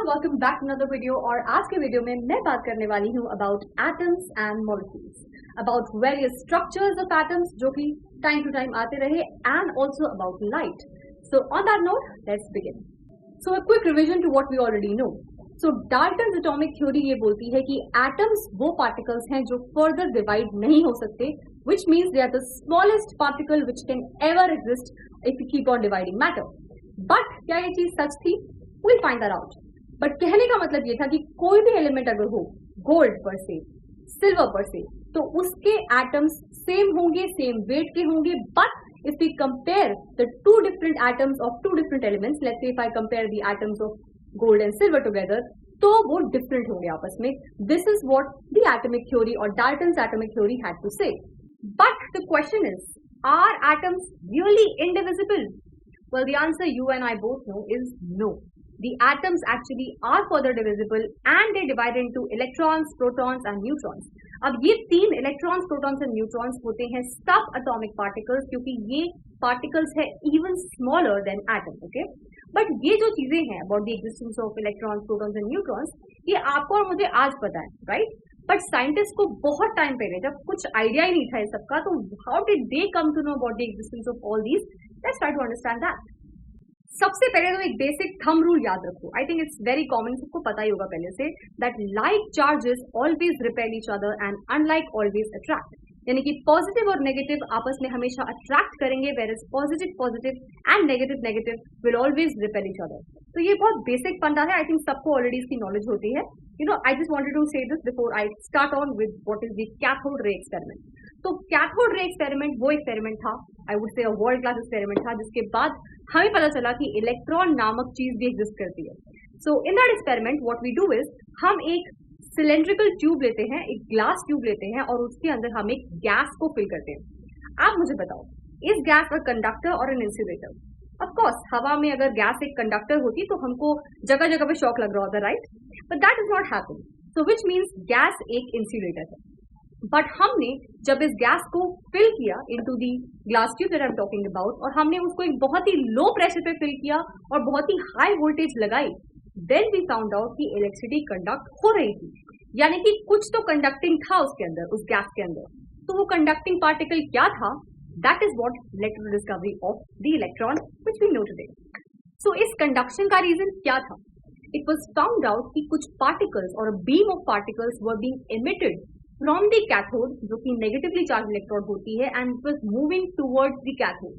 Everyone, welcome back to another video. और आज के वीडियो में मैं बात करने वाली हूँ about atoms and molecules, about various structures of atoms जो कि टाइम टू टाइम आते रहे, and also about light. So on that note, let's begin. So a quick revision to what we already know. So Dalton's atomic theory ये बोलती है कि atoms वो particles हैं जो फर्दर डिवाइड नहीं हो सकते, which means they are the smallest particle which can ever exist if you keep on dividing matter. But क्या ये चीज सच थी? We'll find that out. But कहने का मतलब ये था कि कोई भी एलिमेंट अगर हो, गोल्ड पर से, सिल्वर पर से, तो उसके एटम्स सेम होंगे, सेम वेट के होंगे। But if we compare the two different atoms of two different elements, let's say if I compare the atoms of gold and silver together, तो वो डिफरेंट होंगे आपस में। This is what the atomic theory और Dalton's atomic theory had to say. But the question is, are atoms really indivisible? Well, the answer you and I both know is no. The atoms actually are further divisible and they divide into electrons, protons and neutrons. अब ये तीन electrons, protons and neutrons होते हैं सब atomic particles, क्योंकि ये particles है even smaller than atom, okay? But ये जो चीजें हैं about the existence of electrons, protons and neutrons, ये आपको और मुझे आज पता है, right? बट साइंटिस्ट को बहुत टाइम पहले, जब कुछ आइडिया ही नहीं था इस सबका, तो how did they come to know about the existence of all these? Let's try to understand that. सबसे पहले तो एक बेसिक थंब रूल याद रखो। I think it's very common, सबको पता ही होगा पहले से, that like charges always repel each other and unlike always attract. यानी कि पॉजिटिव और नेगेटिव आपस में हमेशा अट्रैक्ट करेंगे, where is positive and negative will always repel each other. तो ये बहुत बेसिक फंडा है, आई थिंक सबको ऑलरेडी इसकी नॉलेज होती है। You know, I just wanted to say this before I start on with what is the cathode ray experiment. तो कैथोड रे एक्सपेरिमेंट वो एक्सपेरिमेंट था, I would say a world class experiment था, जिसके बाद हमें पता चला कि इलेक्ट्रॉन नामक चीज भी एग्जिस्ट करती है। So in that experiment what we do is, हम एक सिलेंड्रिकल ट्यूब लेते हैं, एक ग्लास ट्यूब लेते हैं और उसके अंदर हम एक गैस को फिल करते हैं। आप मुझे बताओ, इस गैस अ कंडक्टर और एन इंसुलेटर? ऑफ कोर्स हवा में अगर गैस एक कंडक्टर होती तो हमको जगह जगह पे शॉक लग रहा होता, right? But that is not happen, so which means gas एक इंसुलेटर है। बट हमने जब इस गैस को फिल किया into the glass tube that I am talking about, और हमने उसको एक बहुत ही लो प्रेशर पे फिल किया और बहुत ही हाई वोल्टेज लगाई, देन वी फाउंड आउट कि इलेक्ट्रिसिटी कंडक्ट हो रही थी। यानी कि कुछ तो कंडक्टिंग था उसके अंदर, उस गैस के अंदर। तो वो कंडक्टिंग पार्टिकल क्या था? That is what led to the discovery of the electron which we know today. So इस कंडक्शन का रीजन क्या था? इट वाज फाउंड आउट कि कुछ पार्टिकल्स और beam of particles were being emitted from the cathode, जो कि negatively charge electrode होती है, and it was moving towards the cathode.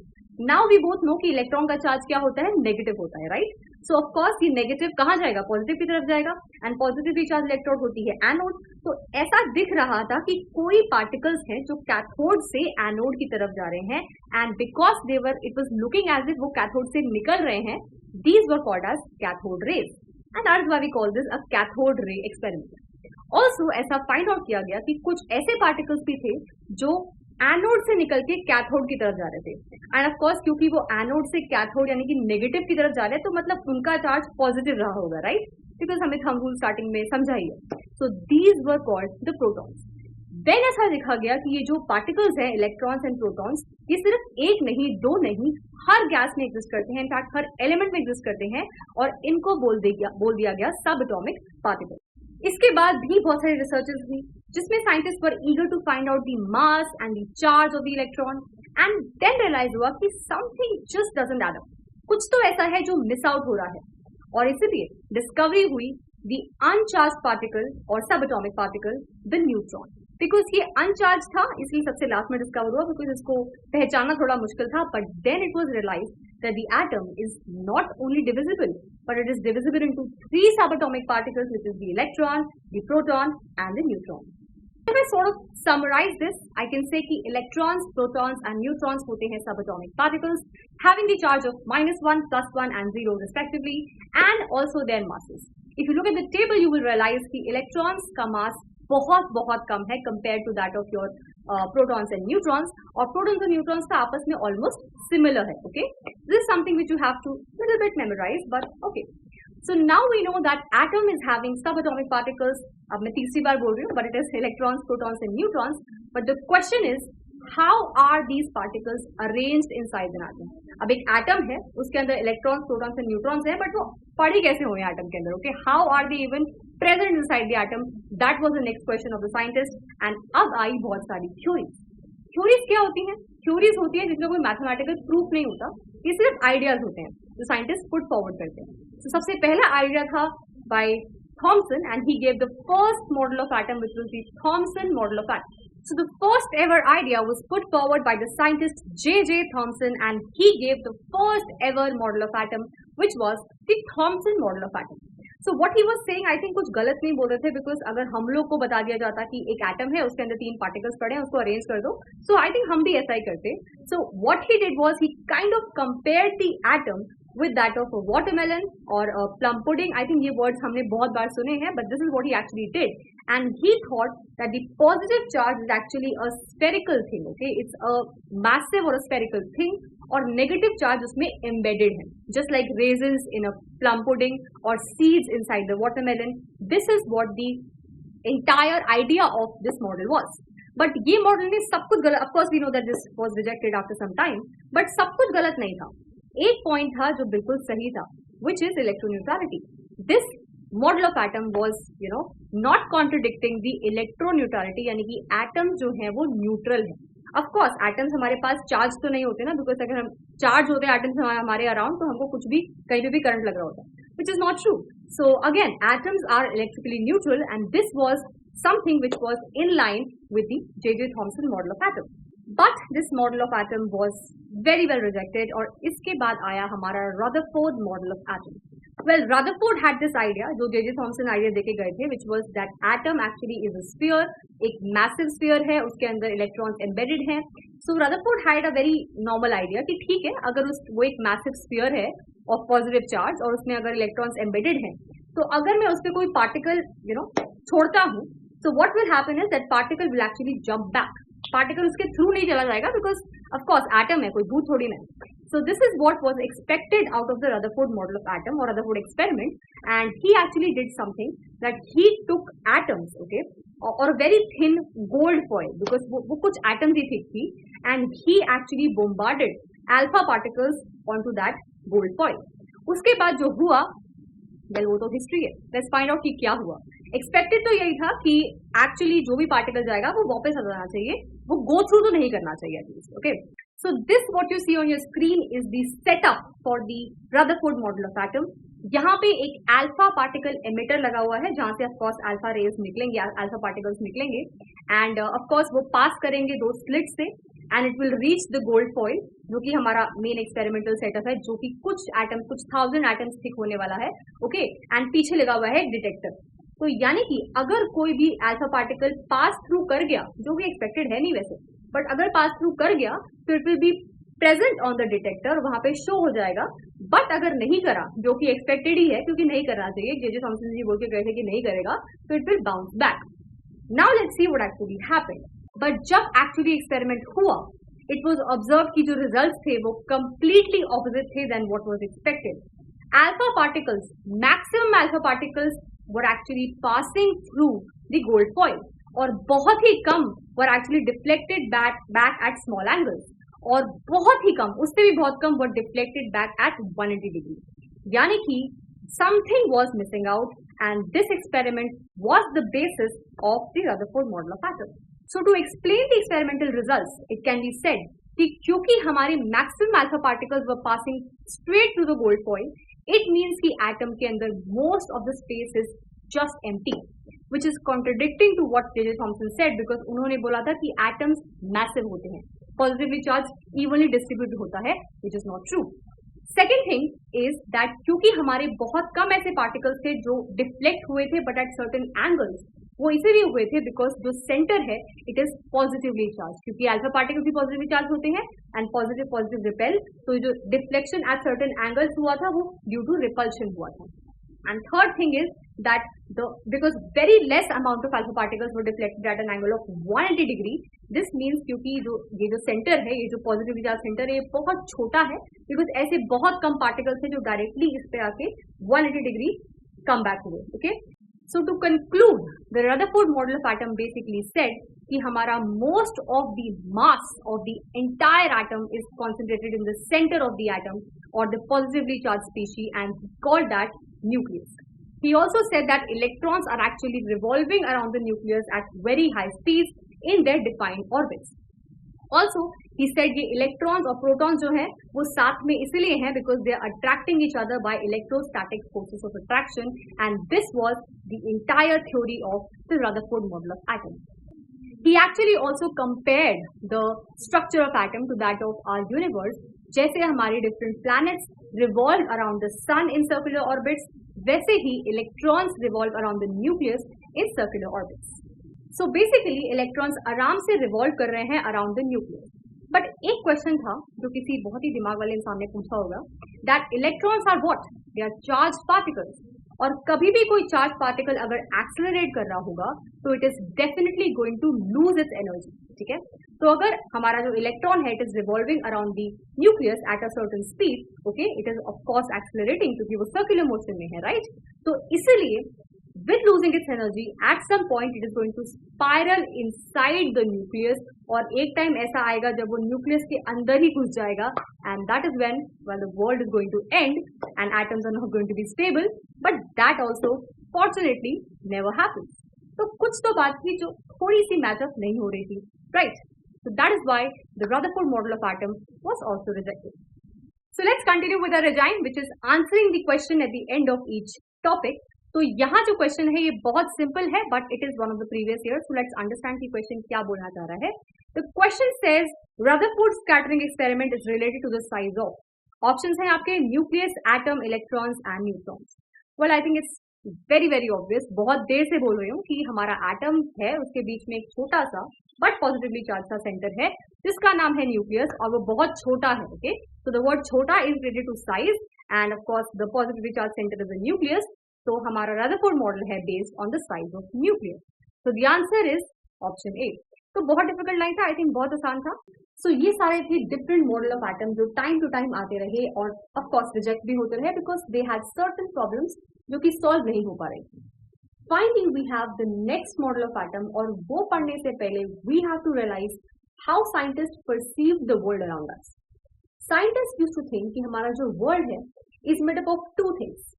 Now we both know कि इलेक्ट्रॉन का चार्ज क्या होता है? नेगेटिव होता है, राइट? सो ऑफ कोर्स ये नेगेटिव कहाँ जाएगा? पॉजिटिव की तरफ जाएगा, एंड पॉजिटिवली चार्ज इलेक्ट्रोड होती है एनोड। तो ऐसा दिख रहा था कि कोई पार्टिकल्स हैं जो कैथोड से एनोड की तरफ जा रहे हैं, and because they were, it was looking as if वो कैथोड से निकल रहे हैं, these were called as cathode rays, and that is why we call this a cathode ray experiment. Also ऐसा फाइंड आउट किया गया कि कुछ ऐसे पार्टिकल्स भी थे जो एनोड से निकल के कैथोड की तरफ जा रहे थे, एंड ऑफ कोर्स क्योंकि वो एनोड से कैथोड यानी कि नेगेटिव की तरफ जा रहे हैं, तो मतलब उनका चार्ज पॉजिटिव रहा होगा, राइट? बिकॉज हमें थंब रूल स्टार्टिंग में समझा ही है। So these were called the protons. Then ऐसा देखा गया कि ये जो पार्टिकल्स हैं, इलेक्ट्रॉन्स एंड प्रोटॉन्स, ये सिर्फ एक नहीं, दो नहीं, हर गैस में एग्जिस्ट करते हैं, इनफैक्ट हर एलिमेंट में एग्जिस्ट करते हैं, और इनको बोल दिया गया सब एटॉमिक पार्टिकल। इसके बाद भी बहुत सारी रिसर्चेस हुई जिसमें scientist were eager to find out the mass and the charge of the electron, and then realize हुआ कि something just doesn't add up, कुछ तो ऐसा है जो मिस आउट हो रहा है, और इसीलिए डिस्कवरी हुई द अनचार्ज पार्टिकल और सब atomic particle, the neutron. Because ये अनचार्ज था इसलिए सबसे लास्ट में डिस्कवर हुआ, बिकॉज इसको पहचानना थोड़ा मुश्किल था। But then it was realize that the atom is not only divisible, but it is divisible into three subatomic particles, which is the electron, the proton, and the neutron. If I sort of summarize this, I can say कि electrons, protons, and neutrons होते हैं subatomic particles, having the charge of -1, +1, and 0 respectively, and also their masses. If you look at the table, you will realize कि electrons का mass बहुत कम है compared to that of your protons and neutrons, और protons and neutrons का आपस में almost similar है, okay? This is something which you have to little bit memorize, but okay. So now we know that atom is having subatomic particles. अब मैं तीसरी बार बोल रही हूँ, but it is electrons, protons and neutrons. But the question is, how are these particles arranged inside an atom? अब एक atom है, उसके अंदर electrons, protons and neutrons है, but वो पड़ी कैसे हुए एटम के अंदर, okay, how are they even present inside the atom, that was the next question of the scientist. And अब आई बहुत सारी थ्योरीज. थ्योरीज क्या होती हैं? थ्योरीज होती है जिसमें कोई मैथमेटिकल प्रूफ नहीं होता, ये सिर्फ आइडियाज होते हैं जो साइंटिस्ट पुट फॉरवर्ड करते हैं. तो सबसे पहला आइडिया था bye Thomson, and he gave the first model of atom, which was the Thomson model of atom. So the first ever idea was put forward by the scientist J.J. Thomson, and he gave the first ever model of atom, which was the Thomson model of atom. So what he was saying, I think कुछ गलत नहीं बोल रहे थे, because अगर हम लोग को बता दिया जाता कि एक एटम है, उसके अंदर 3 पार्टिकल्स पड़े हैं, उसको अरेंज कर दो, so I think हम भी ऐसा ही करते. So what he did was he kind of compared the atom with that of a watermelon or a plum pudding. I think ये words हमने बहुत बार सुने हैं, but this is what he actually did. And he thought that the positive charge is actually a spherical thing, okay? It's a massive or a spherical thing, और negative charge उसमें embedded है, just like raisins in a plum pudding or seeds inside the watermelon. This is what the entire idea of this model was. But ये model ने सब कुछ गलत, of course we know that this was rejected after some time, but सब कुछ गलत नहीं था. एक पॉइंट था जो बिल्कुल सही था, which is electroneutrality. This model of atom was, not contradicting the electroneutrality, यानी कि एटम जो है वो न्यूट्रल है. Of course, एटम्स हमारे पास चार्ज तो नहीं होते ना, बिकॉज अगर हम चार्ज होते हैं एटम्स हमारे अराउंड, तो हमको कुछ भी कहीं पे भी करंट लग रहा होता है, which is not true. So again, atoms are electrically neutral, and this was something which was in line with the J.J. Thomson model of atom. But this model of atom was very well rejected, और इसके बाद आया हमारा Rutherford model of atom. Well, Rutherford had this idea, जो J.J. Thomson idea देके गए थे, which was that atom actually is a sphere, एक massive sphere है, उसके अंदर electrons embedded हैं. So Rutherford had a very normal idea कि ठीक है, अगर वो एक massive sphere है of positive charge और उसमें अगर electrons embedded हैं, तो अगर मैं उस पर कोई particle, छोड़ता हूँ, so what will happen is that particle will actually jump back. Particle उसके थ्रू नहीं चला जाएगा, बिकॉज ऑफ कोर्स एटम है, कोई भूत थोड़ी ना. So this is what was expected out of the Rutherford model of atom और Rutherford experiment. And he actually did something that he took atoms, okay, और very thin gold foil, because वो कुछ atoms ही thick थी, and he actually bombarded alpha particles onto that gold foil. उसके बाद जो हुआ, वेल वो तो हिस्ट्री है, लेट्स फाइंड आउट कि क्या हुआ. एक्सपेक्टेड तो यही था कि एक्चुअली जो भी पार्टिकल जाएगा वो वापस आ जाना चाहिए, वो गो थ्रू तो नहीं करना चाहिए at least, okay. So this what you see on your screen is the setup for the Rutherford model of atom. यहाँ पे एक अल्फा पार्टिकल एमिटर लगा हुआ है, जहां से ऑफ कोर्स अल्फा रेज निकलेंगे, अल्फा पार्टिकल्स निकलेंगे, एंड ऑफ कोर्स वो पास करेंगे 2 स्लिट से, and it will reach the gold foil, जो कि हमारा मेन एक्सपेरिमेंटल सेटअप है, जो कि कुछ 1000 एटम्स थिक होने वाला है, ओके. एंड पीछे लगा हुआ है डिटेक्टर. तो यानी कि अगर कोई भी अल्फा पार्टिकल पास थ्रू कर गया, जो भी एक्सपेक्टेड है नहीं वैसे, बट अगर पास थ्रू कर गया तो it will be present on the detector, वहां पे शो हो जाएगा. बट अगर नहीं करा, जो कि एक्सपेक्टेड ही है क्योंकि नहीं करना चाहिए, जे.जे. थॉमसन जी बोल के गए थे कि नहीं करेगा, तो it will bounce back. Now let's see what actually happened. But जब एक्चुअली एक्सपेरिमेंट हुआ, इट वाज ऑब्जर्व कि जो रिजल्ट्स थे वो कंप्लीटली ऑपोजिट थे then what was expected. Alpha particles, maximum alpha particles were actually passing through the gold foil, और बहुत ही कम were actually deflected back at small angles, और बहुत ही कम, उससे भी बहुत कम were deflected back at 180 degree. यानी कि something was missing out, and this experiment was the basis of the Rutherford model of atom. So to explain the experimental results, it can be said कि क्योंकि हमारे maximum alpha particles were passing straight through the gold foil, it means कि atom के अंदर most of the space is just empty, which is contradicting to what J.J. Thomson said, because उन्होंने बोला था कि atoms massive होते हैं, positively charged evenly distributed होता है, which is not true. Second thing is that क्योंकि हमारे बहुत कम ऐसे particles थे जो deflect हुए थे but at certain angles, वो इसीलिए हुए थे बिकॉज जो सेंटर है इट इज पॉजिटिवली चार्ज, क्योंकि अल्फा पार्टिकल्स भी पॉजिटिवली चार्ज होते हैं एंड पॉजिटिव रिपेल. तो जो डिफ्लेक्शन एट सर्टेन एंगल्स हुआ था वो ड्यू टू रिपल्शन हुआ था. And third thing is that because very less amount of alpha particles were deflected at an angle of 180 degree. This means क्योंकि ये जो सेंटर है, ये जो पॉजिटिवली चार्ज सेंटर है, ये बहुत छोटा है, बिकॉज ऐसे बहुत कम पार्टिकल्स है जो डायरेक्टली इस पे आके 180 डिग्री कम बैक हुए. Okay, So to conclude, the Rutherford model of atom basically said कि हमारा most of the mass of the entire atom is concentrated in the center of the atom, or the positively charged species, and he called that nucleus. He also said that electrons are actually revolving around the nucleus at very high speeds in their defined orbits. Also, he said ये electrons और protons जो हैं वो साथ में इसलिए हैं because they are attracting each other by electrostatic forces of attraction, and this was the entire theory of the Rutherford model of atoms. He actually also compared the structure of atom to that of our universe. जैसे हमारे different planets revolve around the sun in circular orbits, वैसे ही electrons revolve around the nucleus in circular orbits. So basically electrons आराम से revolve कर रहे हैं around the nucleus. But एक question था जो किसी बहुत ही दिमाग वाले इंसान ने पूछा होगा, that electrons are what? They are charged particles. और कभी भी कोई charged particle अगर accelerate कर रहा होगा तो it is definitely going to lose its energy. ठीक है, तो अगर हमारा जो इलेक्ट्रॉन है it is revolving around the nucleus at a certain speed, okay, it is of course accelerating क्योंकि वो circular motion में है, right? तो इसीलिए with losing its energy at some point it is going to spiral inside the nucleus, और एक time ऐसा आएगा जब वो न्यूक्लियस के अंदर ही घुस जाएगा, and that is when the world is going to end and atoms are not going to be stable, but that also fortunately never happens. तो कुछ तो बात थी जो थोड़ी सी मैच अप नहीं हो रही थी, right? So that is why the Rutherford model of atom was also rejected. So let's continue with our regime, which is answering the question at the end of each topic. तो यहाँ जो question है ये बहुत simple है, but it is one of the previous year, so let's understand कि question क्या बोलना चाह रहा है. The question says Rutherford scattering experiment is related to the size of. Options हैं आपके nucleus, atom, electrons and neutrons. Well I think it's very very obvious. बहुत देर से बोल रही हूँ कि हमारा एटम है, उसके बीच में एक छोटा सा बट पॉजिटिवली चार्ज सा सेंटर है जिसका नाम है न्यूक्लियस, और वो बहुत छोटा है. ओके, सो द वर्ड छोटा is related to size, and of course the positively charge center is the nucleus. तो हमारा रदरफोर्ड मॉडल है based on the size of nucleus. So the answer is option A. तो बहुत difficult नहीं था, I think बहुत आसान था. सो ये सारे थे डिफरेंट मॉडल ऑफ एटम जो टाइम टू टाइम आते रहे और ऑफ कोर्स रिजेक्ट भी होते रहे because they had certain problems जो कि सॉल्व नहीं हो पा रही थी. Finally we have the next model of atom, और वो पढ़ने से पहले we have to realize how scientist perceive the world around us. Scientist used to think कि हमारा जो वर्ल्ड है is made up of two things,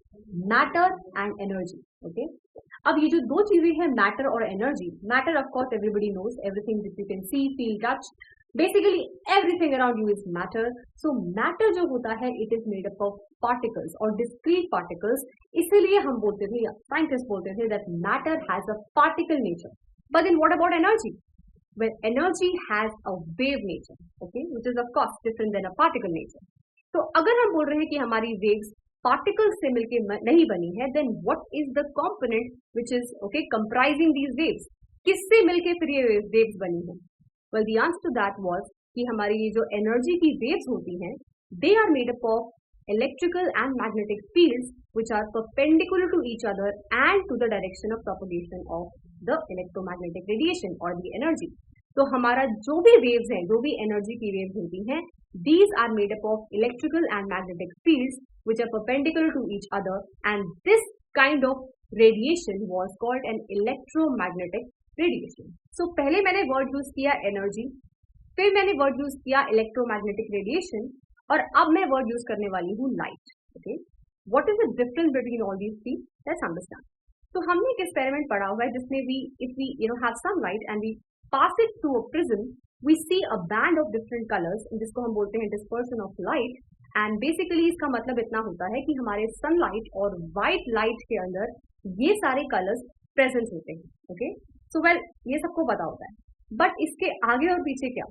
matter and energy. Okay, अब ये जो दो चीजें हैं मैटर और energy, matter of course everybody knows, everything that you can see, feel, touch, basically everything around you is matter. So matter जो होता है it is made up of particles और डिस्क्रीट पार्टिकल्स. इसीलिए हम बोलते थे, साइंटिस्ट बोलते थे that matter has a particle nature. But then what about energy? Well, energy has a wave nature, okay, which is of course different than a particle nature. तो अगर हम बोल रहे हैं कि हमारी वेव्स पार्टिकल्स से मिलके नहीं बनी है, then what is the component which is okay comprising these waves? किससे मिलके फिर ये वेव्स बनी है? Well, the answer to that was कि हमारी ये जो एनर्जी की वेव्स होती हैं they are made up of electrical and magnetic fields which are perpendicular to each other and to the direction of propagation of the electromagnetic radiation और the energy. तो हमारा जो भी वेव्स हैं, जो भी एनर्जी की वेव्स होती हैं, these are made up of electrical and magnetic fields which are perpendicular to each other, and this kind of radiation was called an electromagnetic radiation. So पहले मैंने वर्ड यूज किया energy, फिर मैंने word use किया electromagnetic radiation, और अब मैं word use करने वाली हूँ light. Okay, what is the difference between all these three? Let's understand. तो हमने एक एक्सपेरिमेंट पढ़ा हुआ है जिसमें we if we have sunlight and we pass it through a prism, we see a band of different colors, जिसको हम बोलते हैं dispersion of light. and basically इसका मतलब इतना होता है कि हमारे sunlight और white light के अंदर ये सारे colors present होते हैं. okay, so well ये सबको पता होता है, but इसके आगे और पीछे क्या?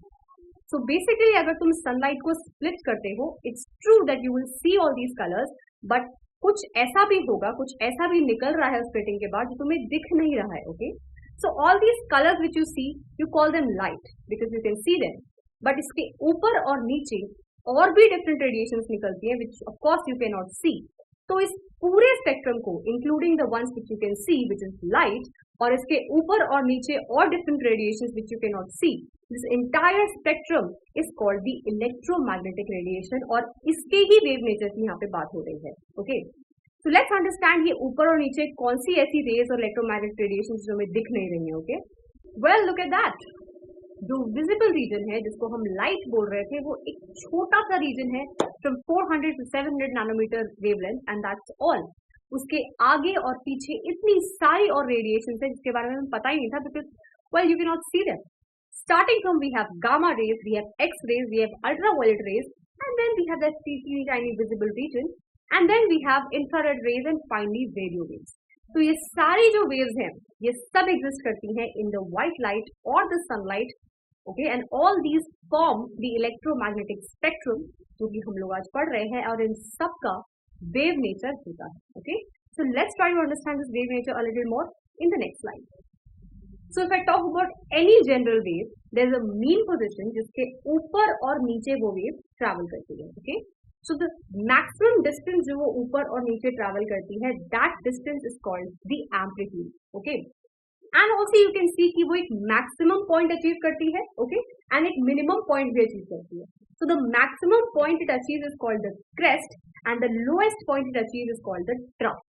so basically अगर तुम sunlight को split करते हो, it's true that you will see all these colors, but कुछ ऐसा भी होगा, कुछ ऐसा भी निकल रहा है splitting के बाद जो तुम्हें दिख नहीं रहा है. okay, so all these colors which you see, you call them light because you can see them. but इसके ऊपर और नीचे और भी different radiations निकलती हैं which of course you cannot see. तो इस पूरे spectrum को including the ones which you can see which is light, और इसके ऊपर और नीचे और different radiations which you cannot see, this entire spectrum is called the electromagnetic radiation, और इसके ही wave nature की यहाँ पे बात हो रही है. okay, so let's understand ये ऊपर और नीचे कौन सी ऐसी रेज और इलेक्ट्रोमैग्नेटिक रेडिएशन जो हमें दिख नहीं रही है. Okay, well look at that. जो विजिबल रीजन है जिसको हम लाइट बोल रहे थे वो एक छोटा सा रीजन है from 400 to 700 nanometer wavelength and that's all. उसके आगे और पीछे इतनी सारी और रेडिएशन है जिसके बारे में हमें पता ही नहीं था because well you can not see them. Starting from we have gamma rays, we have X rays, we have ultraviolet rays, and then we have that teeny tiny visible region, and then we have infrared rays and finally radio waves. तो ये सारी जो waves हैं ये सब exist करती हैं in the white light or the sunlight, okay, and all these form the electromagnetic spectrum जो कि हम लोग आज पढ़ रहे हैं और इन सब का wave nature होता है, okay. So let's try to understand this wave nature a little more in the next slide. So if I talk about any general wave, there is a mean position जिसके ऊपर और नीचे वो wave travel करती है, okay? So the maximum distance जो वो ऊपर और नीचे travel करती है, that distance is called the amplitude, okay? And also you can see कि वो एक maximum point achieve करती है, okay? And एक minimum point भी achieve करती है. So the maximum point it achieves is called the crest, and the lowest point it achieves is called the trough.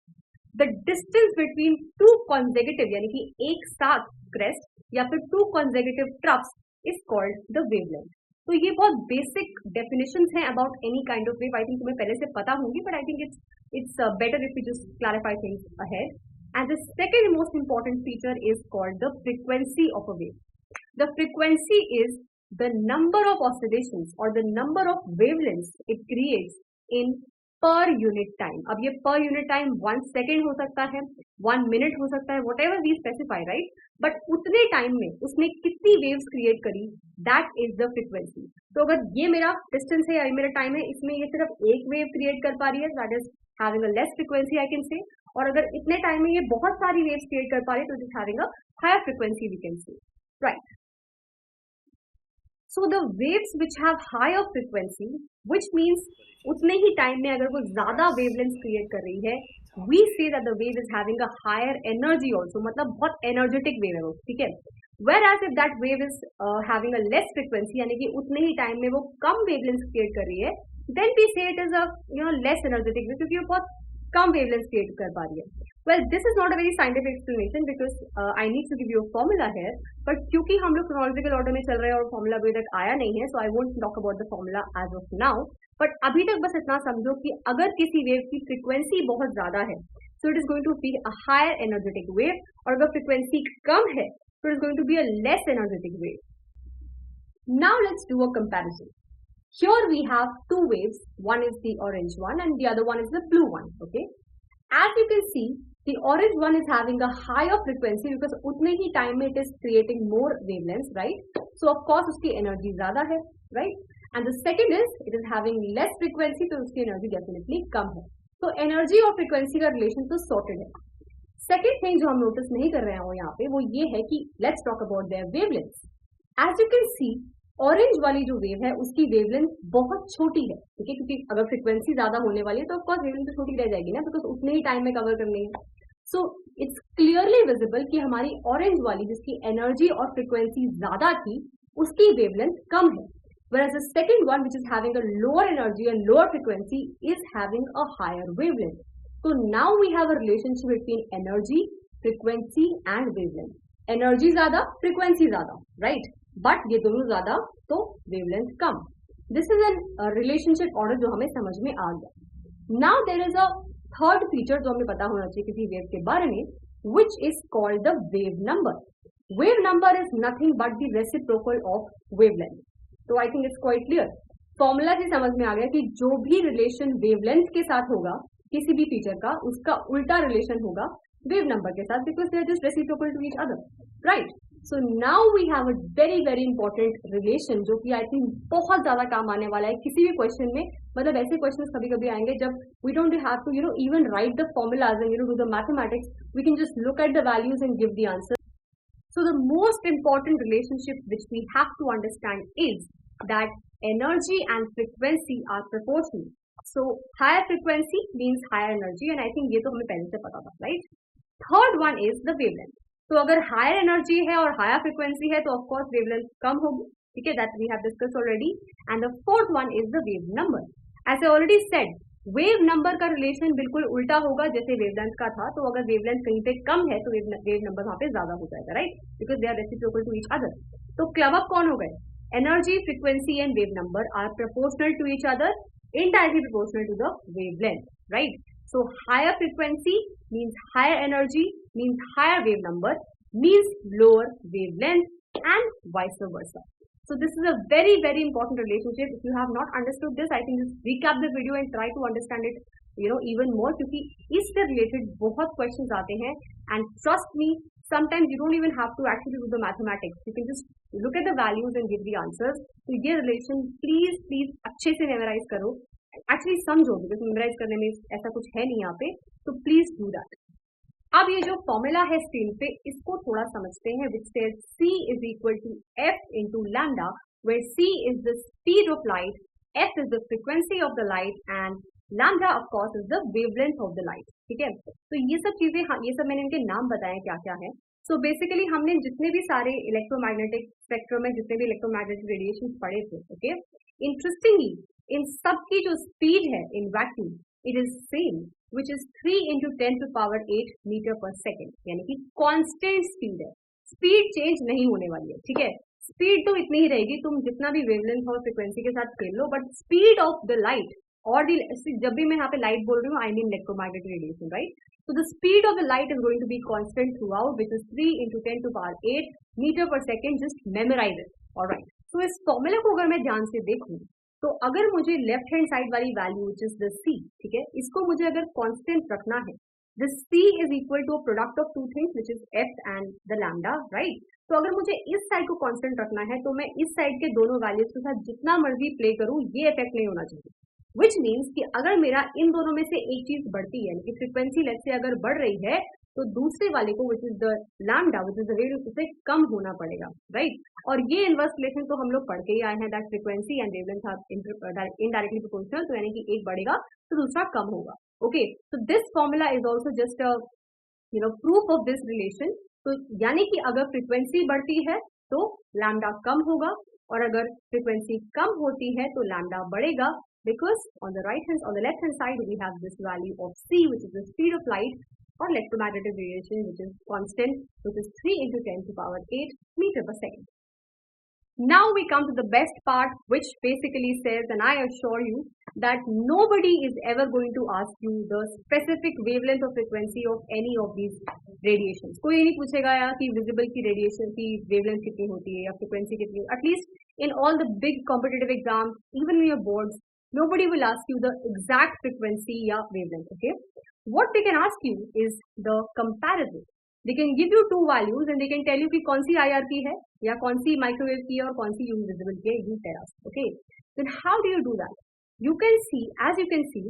The distance between two consecutive यानी कि एक साथ crest या फिर two consecutive troughs is called the wavelength. तो ये बहुत basic definitions हैं about any kind of wave. I think तुम्हें पहले से पता होंगी, but I think it's better if we just clarify things ahead. And the second most important feature is called the frequency of a wave. The frequency is the number of oscillations or the number of wavelengths it creates in per unit time. अब ये per unit time 1 second हो सकता है, 1 minute हो सकता है, whatever we specify, right? But उतने time में उसने कितनी waves create करी, that is the frequency. तो अगर ये मेरा distance है या ये मेरा time है, इसमें ये सिर्फ एक wave create कर पा रही है, that is having a less frequency I can say. और अगर इतने टाइम में ये बहुत सारी waves create कर पा रही है, तो it is having a higher frequency we can say, right? So the waves which have higher frequency, which means उतने ही टाइम में अगर वो ज्यादा वेवलेंथ क्रिएट कर रही है, we say that the wave is having a higher energy also, मतलब बहुत energetic wave है वो, ठीक है. Whereas if that wave is having a less frequency यानी कि उतने ही टाइम में वो कम वेवलेंथ क्रिएट कर रही है, then we say it is a less energetic wave क्योंकि वो बहुत कम वेवलेंथ क्रिएट कर पा रही है. Well, this is not a very scientific explanation because I need to give you a formula here. But क्योंकि हम लोग chronological order में चल रहे हैं और formula अभी तक आया नहीं है, so I won't talk about the formula as of now. But अभी तक बस इतना समझो कि अगर किसी wave की frequency बहुत ज़्यादा है, so it is going to be a higher energetic wave. और अगर frequency कम है, so it is going to be a less energetic wave. Now let's do a comparison. Here we have two waves. One is the orange one and the other one is the blue one. Okay. As you can see, the orange one is having a higher frequency because उतने ही time में it is creating more wavelengths, right? So of course उसकी energy ज़्यादा है, right? And the second is it is having less frequency, तो उसकी energy definitely कम है. तो energy और frequency का relation तो sorted है. Second thing जो हम notice नहीं कर रहे हैं यहाँ पे वो ये है कि let's talk about their wavelengths. As you can see, orange वाली जो वेव है उसकी वेवलेंथ बहुत छोटी है, ठीक है, क्योंकि अगर फ्रीक्वेंसी ज्यादा होने वाली है तो ऑफ कोर्स वेवलेंथ तो छोटी रह जाएगी ना, बिकॉज उतने ही टाइम में कवर करनी है. सो इट्स क्लियरली विजिबल कि हमारी ऑरेंज वाली जिसकी एनर्जी और फ्रीक्वेंसी ज्यादा थी उसकी वेवलेंथ कम है, whereas the second one which is having a lower energy and lower frequency is having a higher wavelength. So now we have a relationship between energy, frequency and wavelength. Energy ज्यादा, frequency ज्यादा, right, but ये दोनों ज्यादा तो wavelength कम. This is an relationship order जो हमें समझ में आ गया. Now there is a third feature जो हमें पता होना चाहिए किसी वेव के बारे में, which is called the wave number. Wave number is nothing but the reciprocal of wavelength. तो I think it's quite clear. Formula से समझ में आ गया कि जो भी रिलेशन वेवलेंथ के साथ होगा किसी भी फीचर का, उसका उल्टा रिलेशन होगा वेव नंबर के साथ, because they are just reciprocal to each other, right. So now we have a very very important relation जो कि आई थिंक बहुत ज्यादा काम आने वाला है किसी भी क्वेश्चन में. मतलब ऐसे क्वेश्चन कभी कभी आएंगे जब we don't have to even write the formulas and do the mathematics, we can just look at the values and give the answer. So the most important relationship which we have to understand is that energy and frequency are proportional. So higher frequency means higher energy, and I think ये तो हमें पहले से पता था, right. Third one is the wavelength. तो अगर higher energy है और हायर फ्रीक्वेंसी है तो ऑफ कोर्स वेवलेंथ कम होगी, ठीक है, that we have discuss already. And the fourth one is the wave number. As I already said, wave number का रिलेशन बिल्कुल उल्टा होगा जैसे वेवलेंथ का था. तो अगर वेवलेंथ कहीं पे कम है तो वेव नंबर वहां पे ज्यादा हो जाएगा, right, because they are reciprocal to each other. तो क्लब अप कौन हो गए? Energy, frequency and wave number are proportional to each other, indirectly proportional to the wavelength, right? So higher frequency means higher energy, means higher wave number, means lower wavelength, and vice versa. So this is a very very important relationship. If you have not understood this, I think just recap the video and try to understand it, even more, क्योंकि इससे related बहुत questions आते हैं, and trust me, sometimes you don't even have to actually do the mathematics. You can just look at the values and give the answers. तो ये relation please अच्छे से memorize करो, actually समझो, because memorize करने में ऐसा कुछ है नहीं यहाँ पे, तो please do that. अब ये जो फॉर्मूला है स्क्रीन पे, इसको थोड़ा समझते हैं, which says C is equal to F into lambda, where C is the speed of light, F is the frequency of the light, and lambda of course is the wavelength of the light. ठीक है, तो ये सब चीजें, हाँ, ये सब मैंने इनके नाम बताए क्या क्या है. सो बेसिकली हमने जितने भी सारे इलेक्ट्रोमैग्नेटिक स्पेक्ट्रम में जितने भी इलेक्ट्रोमैग्नेटिक रेडिएशन पढ़े थे, ओके, इंटरेस्टिंगली इन सब की जो स्पीड है in vacuum, it is same, which is 3 into 10 to power 8 meter पर सेकेंड, यानी कि कांस्टेंट स्पीड है, स्पीड चेंज नहीं होने वाली है. ठीक है, स्पीड तो इतनी ही रहेगी, तुम जितना भी वेवलेंथ और फ्रीक्वेंसी के साथ खेल लो, but speed of the light और जब भी मैं यहाँ पे लाइट बोल रही हूँ, I mean electromagnetic radiation, right? So the speed of the light is going to be constant throughout, which is 3 into 10 to power 8 meter per second. Just memorize it. All right. So इस formula को अगर मैं ध्यान से देखूं, तो अगर मुझे लेफ्ट हैंड साइड वाली value which is the C, ठीक है, इसको मुझे अगर कांस्टेंट रखना है, the C is equal to a product of two things which is F and the lambda, right? तो अगर मुझे इस साइड को कांस्टेंट रखना है, तो मैं इस साइड के दोनों वैल्यूज के साथ जितना मर्जी प्ले करूं, ये इफेक्ट नहीं होना चाहिए. विच मीन्स कि अगर मेरा इन दोनों में से एक चीज बढ़ती है, कि फ्रीक्वेंसी लेट से अगर बढ़ रही है, तो दूसरे वाले को which is the lambda, which is the wavelength, उसे कम होना पड़ेगा, राइट? और ये इनवर्स रिलेशन तो हम लोग पढ़ के ही आए हैं, that frequency and wavelength are indirectly proportional, तो यानी कि एक बढ़ेगा तो दूसरा कम होगा. Okay, so this formula is also just a proof of this relation. तो यानी कि अगर फ्रीक्वेंसी बढ़ती है तो लैम्डा कम होगा, और अगर फ्रीक्वेंसी कम होती है तो लैम्डा बढ़ेगा, because on the left hand side we have this value of C, which is the speed of light or electromagnetic radiation, which is constant, which is 3 into 10 to power 8 meter per second. Now we come to the best part, which basically says, and I assure you that nobody is ever going to ask you the specific wavelength or frequency of any of these radiations. कोई नहीं पूछेगा यार कि visible की radiation की wavelength कितनी होती है या frequency कितनी. At least in all the big competitive exams, even in your boards, nobody will ask you the exact frequency या wavelength. Okay, what they can ask you is the comparison. They can give you two values and they can tell you कि कौन सी IRP है या कौन सी microwave की है और कौन सी UV visible की है. You tell us. Okay, then how do you do that? You can see, as you can see,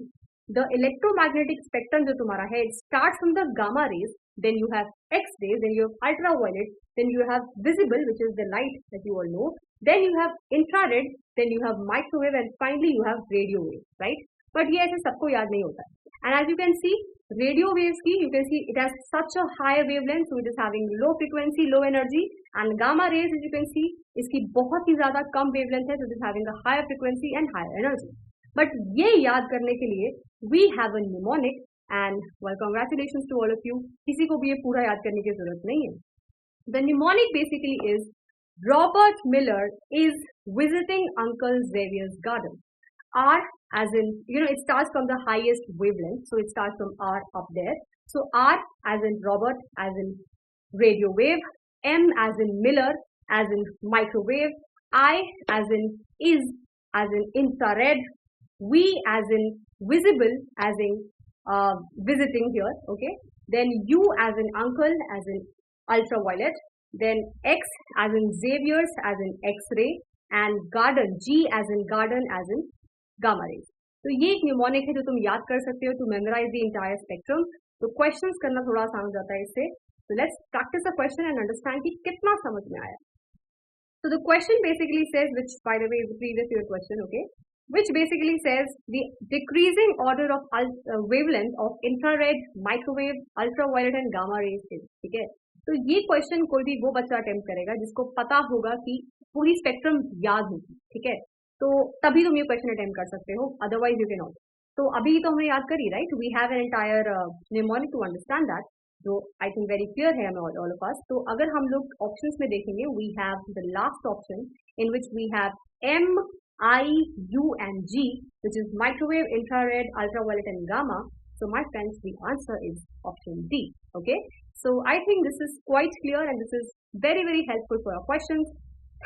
the electromagnetic spectrum जो तुम्हारा है, it starts from the gamma rays, then you have X rays, then you have ultraviolet, then you have visible, which is the light that you all know, then you have infrared, then you have microwave, and finally you have radio wave, right? But ये ऐसे सबको याद नहीं होता है. And as you can see, radio waves की, you can see it has such a high wavelength, so it is having low frequency, low energy, and gamma rays, as you can see, इसकी बहुत ही ज़्यादा कम wavelength है, so it is having a higher frequency and higher energy. But ये याद करने के लिए we have a mnemonic, and well, congratulations to all of you. किसी को भी ये पूरा याद करने की जरूरत नहीं है. The mnemonic basically is Robert Miller is visiting Uncle Xavier's garden. R as in, it starts from the highest wavelength, so it starts from R up there. So R as in Robert, as in radio wave, M as in Miller, as in microwave, I as in is, as in infrared, V as in visible, as in visiting here, okay. Then U as in uncle, as in ultraviolet. Then X as in Xavier's, as in X-ray, and garden, G as in garden, as in gamma rays. तो ये एक mnemonic है जो तुम याद कर सकते हो to memorize the entire spectrum. तो क्वेश्चंस करना थोड़ा आसान हो जाता है इससे. So let's practice the question and understand कि कितना समझ में आया. So the question basically says, which by the way is the previous year question, okay, which basically says the decreasing order of wavelength of infrared, microwave, ultraviolet and gamma rays is. ठीक है, तो ये question कोई भी वो बच्चा attempt करेगा जिसको पता होगा कि पूरी स्पेक्ट्रम याद होगी. ठीक है, तो तभी तुम ये क्वेश्चन अटेम्प्ट कर सकते हो, अदरवाइज यू कैन नॉट. तो अभी तो हमने याद करी, right? We have an entire mnemonic to understand that. जो I think very clear है हमें all of us. तो अगर हम लोग options में देखेंगे, we have the last option in which we have M, I, U and G, which is microwave, infrared, ultraviolet and gamma. So my friends, the answer is option D. Okay. So I think this is quite clear and this is very, very helpful for our questions.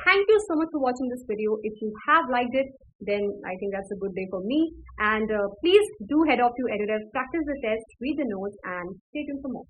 Thank you so much for watching this video. If you have liked it, then I think that's a good day for me. And please do head off to EduRev, practice the test, read the notes and stay tuned for more.